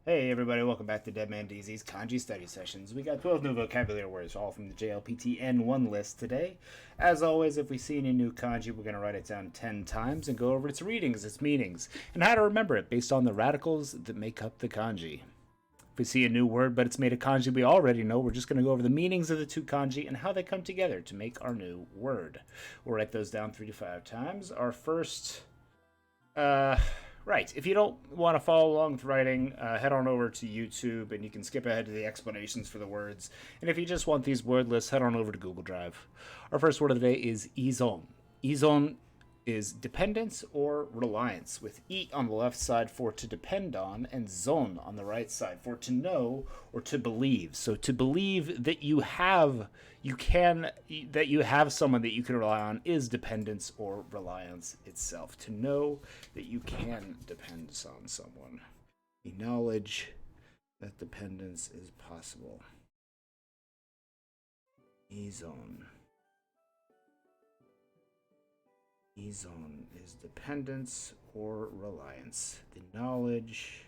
Hey everybody, welcome back to Dead Man DZ's Kanji Study Sessions. We got 12 new vocabulary words, all from the JLPT N1 list today. As always, if we see any new kanji, we're going to write it down 10 times and go over its readings, its meanings, and how to remember it based on the radicals that make up the kanji. If we see a new word but it's made a kanji we already know, we're just going to go over the meanings of the two kanji and how they come together to make our new word. We'll write those down 3 to 5 times. Our first uh, right. If you don't want to follow along with writing, head on over to YouTube and you can skip ahead to the explanations for the words. And if you just want these word lists, head on over to Google Drive. Our first word of the day is izon. Izon is dependence or reliance, with "e" on the left side for to depend on and "zon" on the right side for to know or to believe. So to believe that that you have someone that you can rely on is dependence or reliance itself. To know that you can depend on someone. The knowledge that dependence is possible. Izon. Izon is dependence or reliance. The knowledge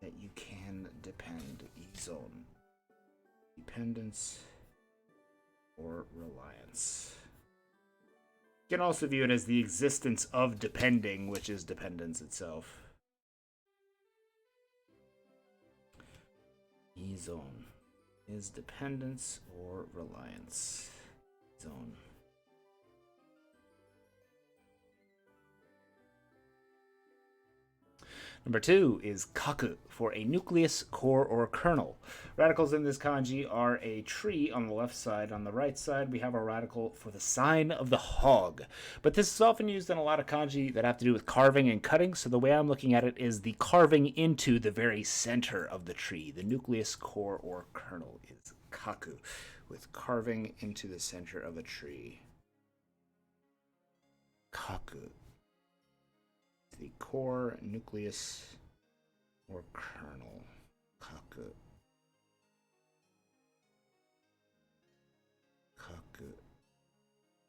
that you can depend. Izon. Dependence or reliance. You can also view it as the existence of depending, which is dependence itself. Izon is dependence or reliance. Zone. Number 2 is kaku, for a nucleus, core, or kernel. Radicals in this kanji are a tree on the left side. On the right side, we have a radical for the sign of the hog. But this is often used in a lot of kanji that have to do with carving and cutting, so the way I'm looking at it is the carving into the very center of the tree. The nucleus, core, or kernel is kaku, with carving into the center of a tree. Kaku. The core, nucleus, or kernel. Kaku. Kaku.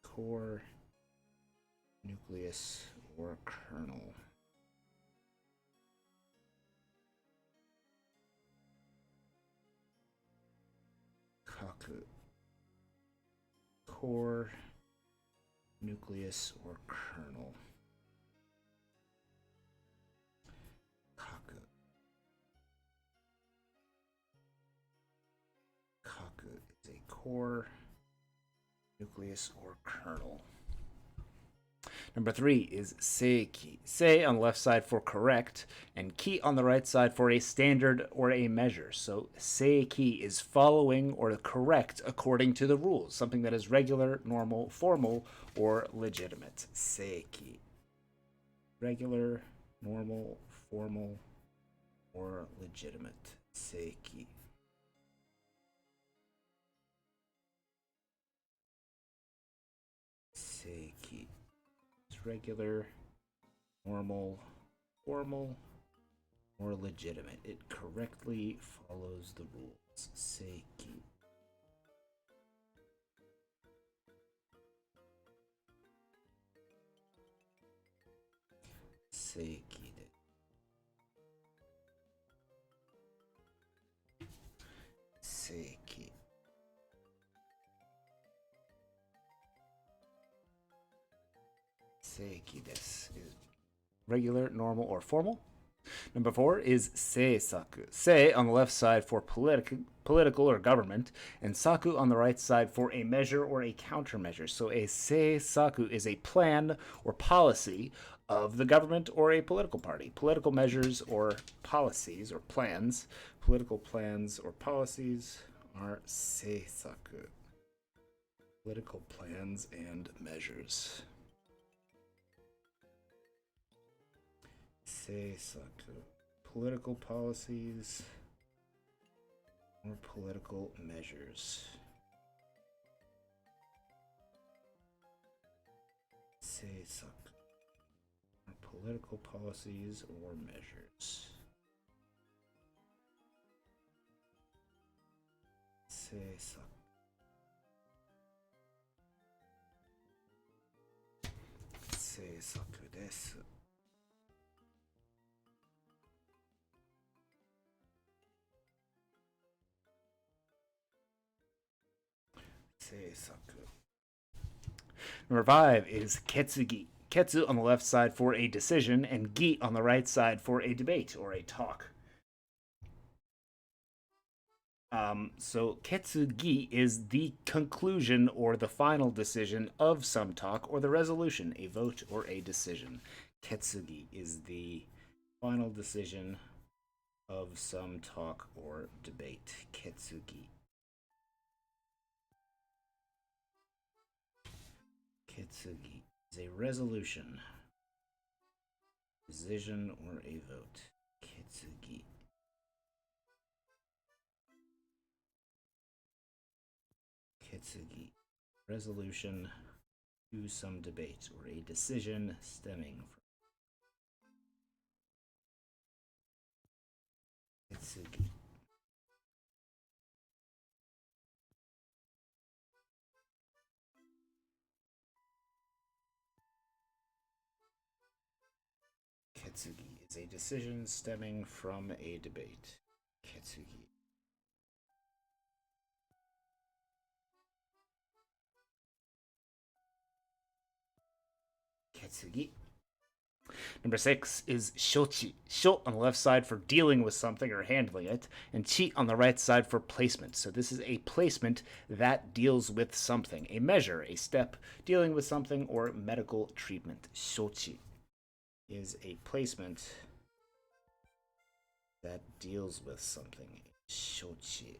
Core, nucleus, or kernel. Kaku. Core, nucleus, or kernel. Kaku. Kaku is a core, nucleus, or kernel. Number 3 is seiki. Se on the left side for correct, and ki on the right side for a standard or a measure. So seiki is following or correct according to the rules, something that is regular, normal, formal, or legitimate. Seiki. Regular, normal, formal, or legitimate. Seiki. Seiki. It's regular, normal, formal, or legitimate. It correctly follows the rules. Seiki. Seiki. Seiki. Seiki desu is regular, normal, or formal. Number 4 is seisaku. Se on the left side for political or government, and saku on the right side for a measure or a countermeasure. So a seisaku is a plan or policy of the government or a political party. Political measures or policies or plans, political plans or policies are seisaku. Political plans and measures. Seisaku. Political policies or political measures. Seisaku. Or political policies or measures. Seisaku. Seisaku desu. Seisaku. Number 5 is ketsugi. Ketsu on the left side for a decision, and gi on the right side for a debate or a talk. So ketsugi is the conclusion or the final decision of some talk or the resolution, a vote or a decision. Ketsugi is the final decision of some talk or debate. Ketsugi. Ketsugi is a resolution, decision, or a vote. Ketsugi. Ketsugi. Resolution to some debate or a decision stemming from Ketsugi. Ketsugi is a decision stemming from a debate. Ketsugi. Ketsugi. Number 6 is shochi. Sho on the left side for dealing with something or handling it, and chi on the right side for placement. So this is a placement that deals with something, a measure, a step, dealing with something, or medical treatment. Shochi is a placement that deals with something. Shochi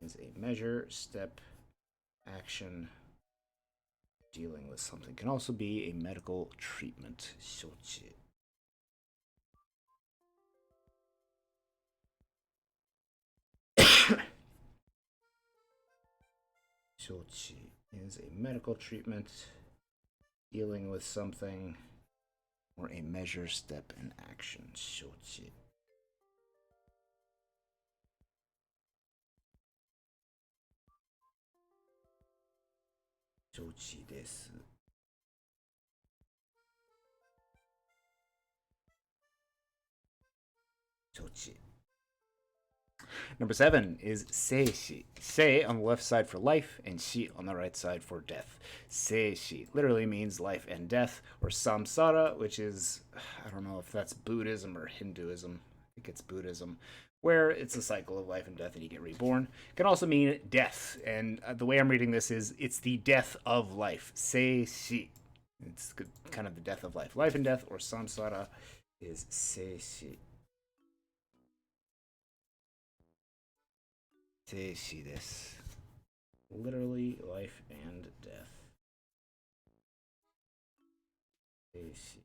is a measure, step, action, dealing with something. Can also be a medical treatment. Shochi. Shochi is a medical treatment, dealing with something, or a measure, step, and action. Shochi. Shochi desu. Shochi. Number 7 is seishi. Sei on the left side for life, and shi on the right side for death. Seishi literally means life and death, or samsara, which is, I don't know if that's Buddhism or Hinduism. I think it's Buddhism, where it's a cycle of life and death and you get reborn. It can also mean death, and the way I'm reading this is it's the death of life. Seishi. It's kind of the death of life. Life and death, or samsara, is seishi. Seishi desu. Literally life and death. Seishi.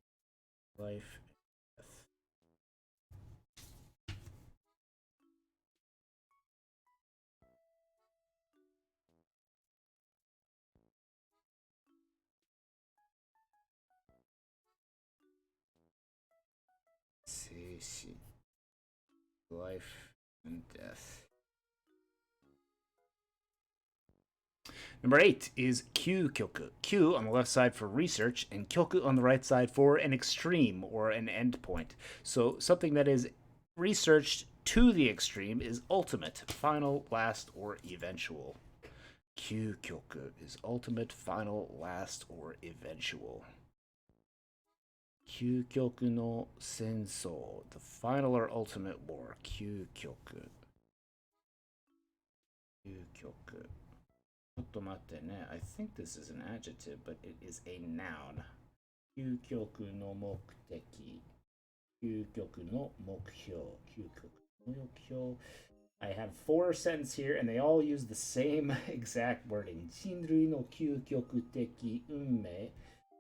Life and death. Seishi. Life and death. Number 8 is Kyukyoku. Q on the left side for research, and kyoku on the right side for an extreme or an endpoint. So something that is researched to the extreme is ultimate, final, last, or eventual. Kyukyoku is ultimate, final, last, or eventual. Kyukyoku no Sensou, the final or ultimate war. Kyukyoku. Kyukyoku. I think this is an adjective, but it is a noun. Kyukyoku no mokuteki. Kyukyoku no mokuhyou. Kyukyoku no mokuhyou. I have 4 sentences here, and they all use the same exact wording. Shinrui no kyukyoku teki unmei.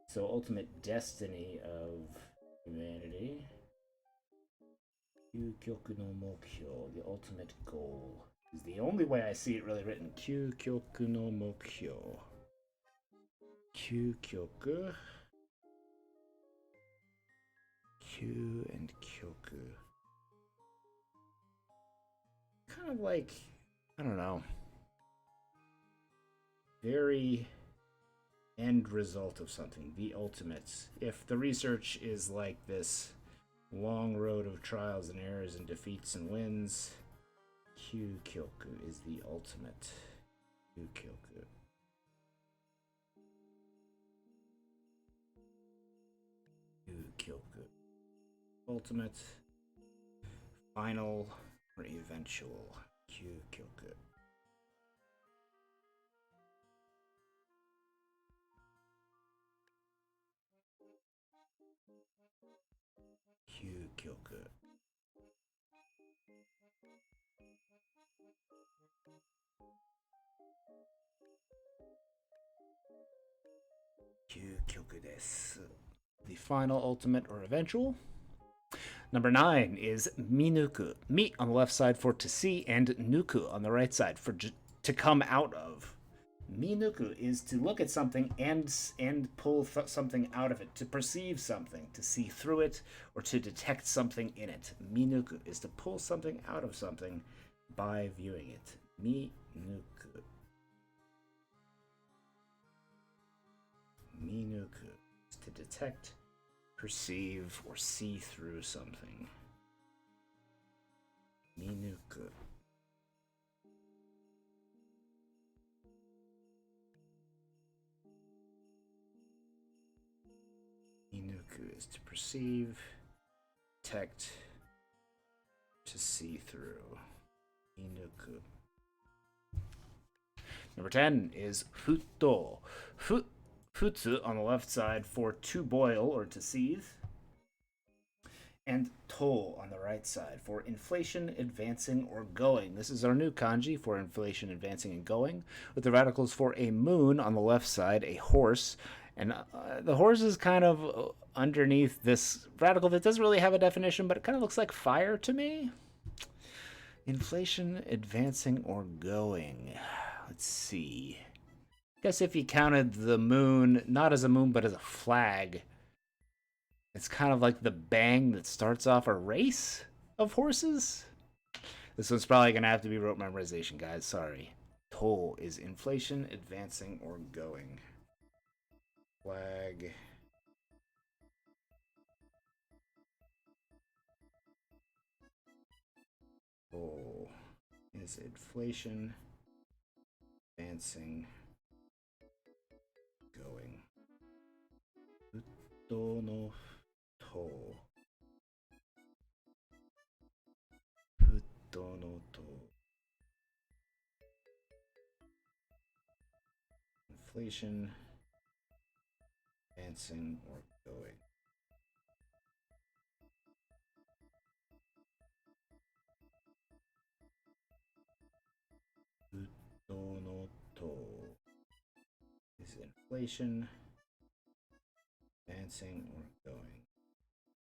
So, ultimate destiny of humanity. Kyukyoku no mokuhyou, the ultimate goal. Is the only way I see it really written. Kyukyoku no mokuhyou. Kyukyoku. Kyu and kyoku. Kind of like, I don't know, very end result of something, the ultimate. If the research is like this long road of trials and errors and defeats and wins, Kyukyoku is the ultimate. Kyukyoku. Kyukyoku. Ultimate, final, or eventual. Kyukyoku. Kyukyoku. Kyukyoku desu. The final, ultimate, or eventual. Number 9 is minuku. Mi on the left side for to see, and nuku on the right side for to come out of. Minuku is to look at something and pull something out of it, to perceive something, to see through it, or to detect something in it. Minuku is to pull something out of something by viewing it. Minuku. Minuku is to detect, perceive, or see through something. Minuku. Minuku is to perceive, detect, to see through. Minuku. Number 10 is futo. Futsu on the left side for to boil or to seethe. And to on the right side for inflation, advancing, or going. This is our new kanji for inflation, advancing, and going, with the radicals for a moon on the left side, a horse, and the horse is kind of underneath this radical that doesn't really have a definition, but it kind of looks like fire to me. Inflation, advancing, or going. Let's see. I guess if you counted the moon not as a moon but as a flag, it's kind of like the bang that starts off a race of horses. This one's probably going to have to be rote memorization, guys. Sorry. To is inflation, advancing, or going. Flag. To is inflation, advancing, going. Futo no to. Futo no to. Inflation, advancing, or going. Futo no to is inflation, advancing, or going.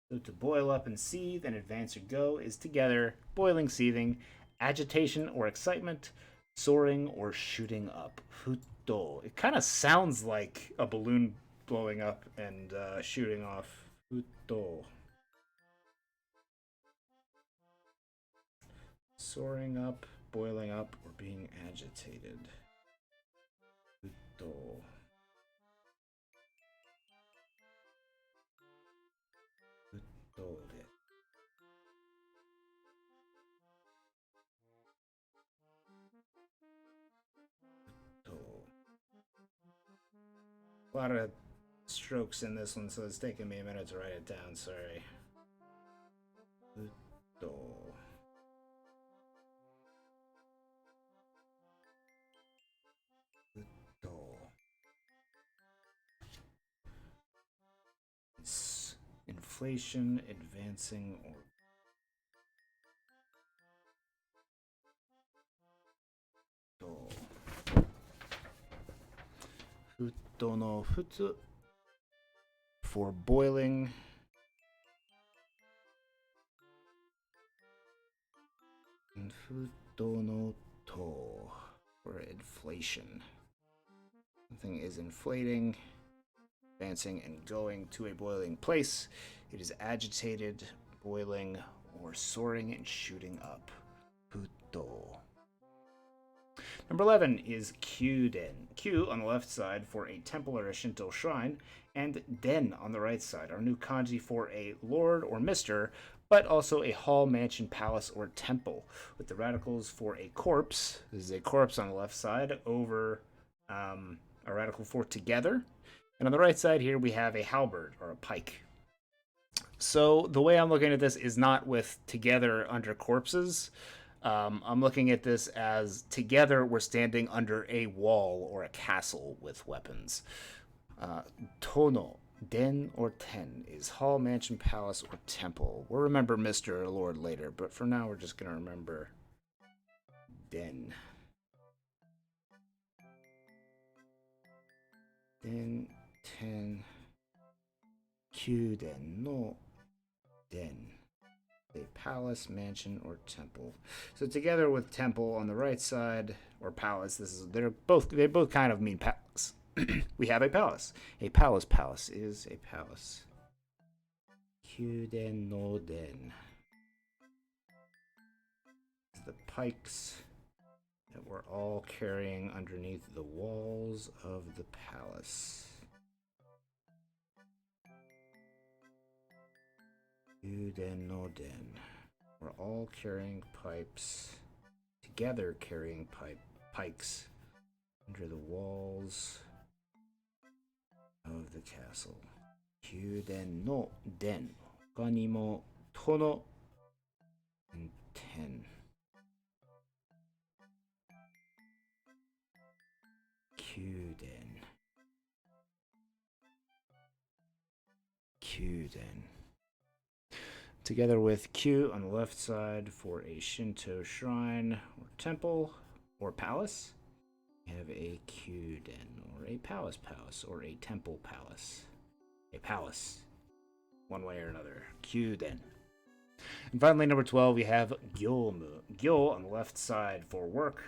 So to boil up and seethe and advance or go is together, boiling, seething, agitation or excitement, soaring or shooting up. Futo. It kind of sounds like a balloon blowing up and shooting off. Futo. Soaring up, boiling up, or being agitated. Futo. Futo. A lot of strokes in this one, so it's taking me a minute to write it down. Sorry. Futo. Inflation, advancing, or futo no futsu for boiling. And futo no to for inflation. Something is inflating, advancing, and going to a boiling place. It is agitated, boiling, or soaring and shooting up. Futo. Number 11 is Kyuden. Q on the left side for a temple or a Shinto shrine, and Den on the right side, our new kanji for a lord or mister, but also a hall, mansion, palace, or temple, with the radicals for a corpse. This is a corpse on the left side over a radical for together. And on the right side here, we have a halberd or a pike. So the way I'm looking at this is not with together under corpses. I'm looking at this as together we're standing under a wall or a castle with weapons. Tono, den or ten is hall, mansion, palace, or temple. We'll remember Mr. or Lord later, but for now we're just going to remember den. Den, ten, kyuden no den. A palace, mansion, or temple. So together with temple on the right side, or palace, they both kind of mean palace. We have a palace. A palace is a palace. Kyuden no den. The pikes that we're all carrying underneath the walls of the palace. Kyuden no den. We're all carrying pipes, together carrying pikes under the walls of the castle. Kyuden no den. Hoka ni mo tono and ten. Kyuden. Together with Q on the left side for a Shinto shrine or temple or palace. We have a Kyuden or a palace or a temple palace. A palace, one way or another. Kyuden. And finally, number 12, we have Gyomu. Gyo on the left side for work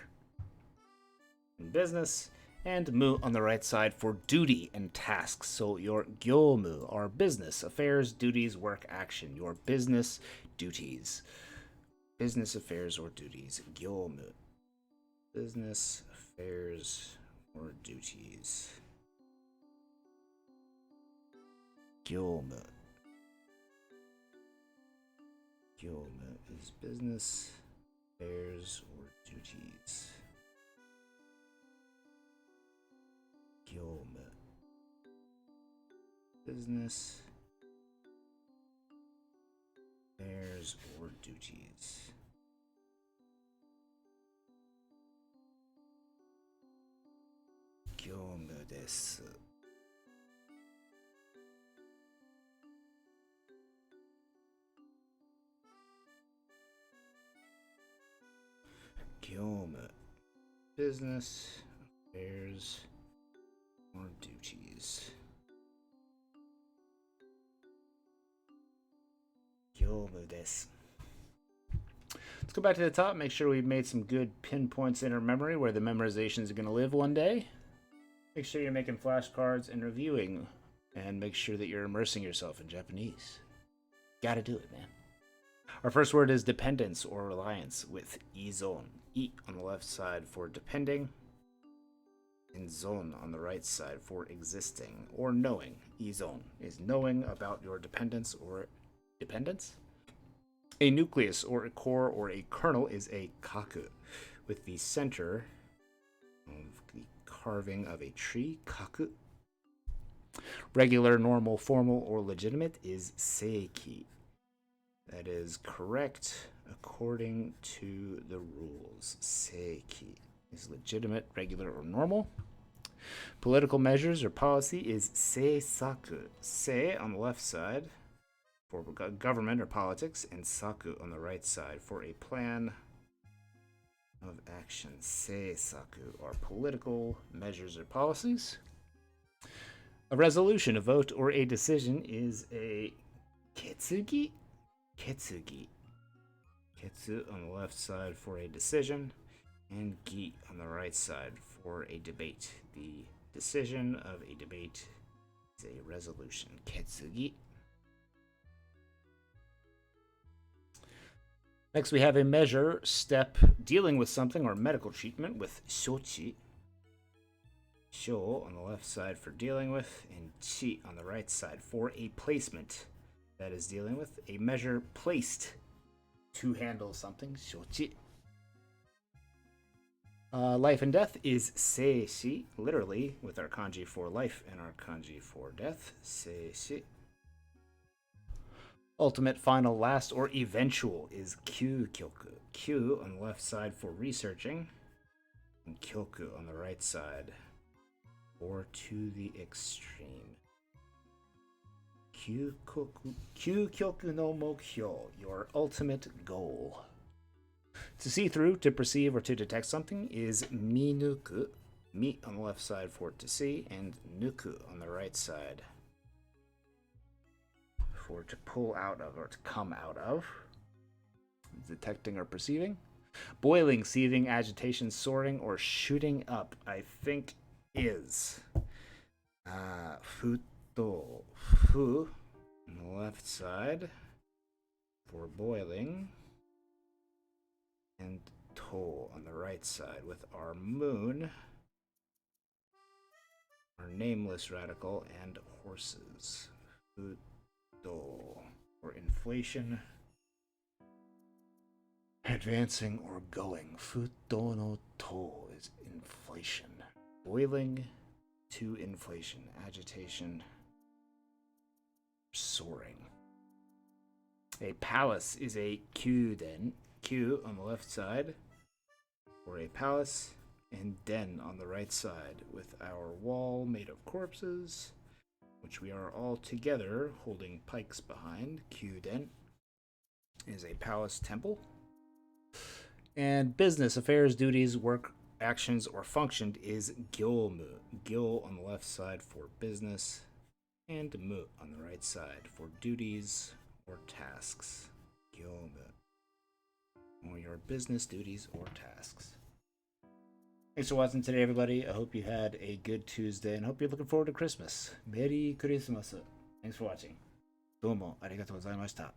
and business, and mu on the right side for duty and tasks. So your gyomu are business, affairs, duties, work, action. Your business duties. Business affairs or duties. Gyomu. Business affairs or duties. Gyomu. Gyomu is business affairs or duties. Gyomu. Business, affairs, or duties. Gyomu desu. Gyomu. Business, affairs, or duties. Gyomu desu. Let's go back to the top. Make sure we've made some good pinpoints in our memory where the memorizations are going to live one day. Make sure you're making flashcards and reviewing. And make sure that you're immersing yourself in Japanese. Gotta do it, man. Our first word is dependence or reliance with izon. I on the left side for depending. And zon on the right side for existing or knowing. Izon is knowing about your dependence or dependence. A nucleus or a core or a kernel is a kaku, with the center of the carving of a tree, kaku. Regular, normal, formal, or legitimate is seiki. That is correct according to the rules. Seiki is legitimate, regular, or normal. Political measures or policy is seisaku. Sei on the left side for government or politics, and saku on the right side for a plan of action. Seisaku are political measures or policies. A resolution, a vote, or a decision is a ketsugi. Ketsugi. Ketsu on the left side for a decision, and gi on the right side for a debate. The decision of a debate is a resolution. Ketsugi. Next, we have a measure, step, dealing with something or medical treatment with shochi. Sho on the left side for dealing with, and chi on the right side for a placement. That is dealing with a measure placed to handle something. Shochi. Life and death is seishi, literally, with our kanji for life and our kanji for death. Seishi. Ultimate, final, last, or eventual is kyukyoku. Q on the left side for researching, and kyoku on the right side or to the extreme. Kyukyoku no mokyou, your ultimate goal. To see through, to perceive, or to detect something is minuku. Mi on the left side for to see, and nuku on the right side for to pull out of or to come out of. Detecting or perceiving. Boiling, seething, agitation, soaring, or shooting up, I think is futo. Fu on the left side for boiling, and to on the right side with our moon, our nameless radical, and horses. Futo or inflation. Advancing or going. Futo no to is inflation. Boiling to inflation. Agitation. Soaring. A palace is a kyuden. Q on the left side for a palace, and den on the right side with our wall made of corpses, which we are all together holding pikes behind. Kyuden is a palace temple. And business, affairs, duties, work, actions, or functioned is gyomu. Gyo on the left side for business, and mu on the right side for duties or tasks. Gyomu. Or your business, duties, or tasks. Thanks for watching today, everybody. I hope you had a good Tuesday, and hope you're looking forward to Christmas. Merry Christmas. Thanks for watching. どうもありがとうございました。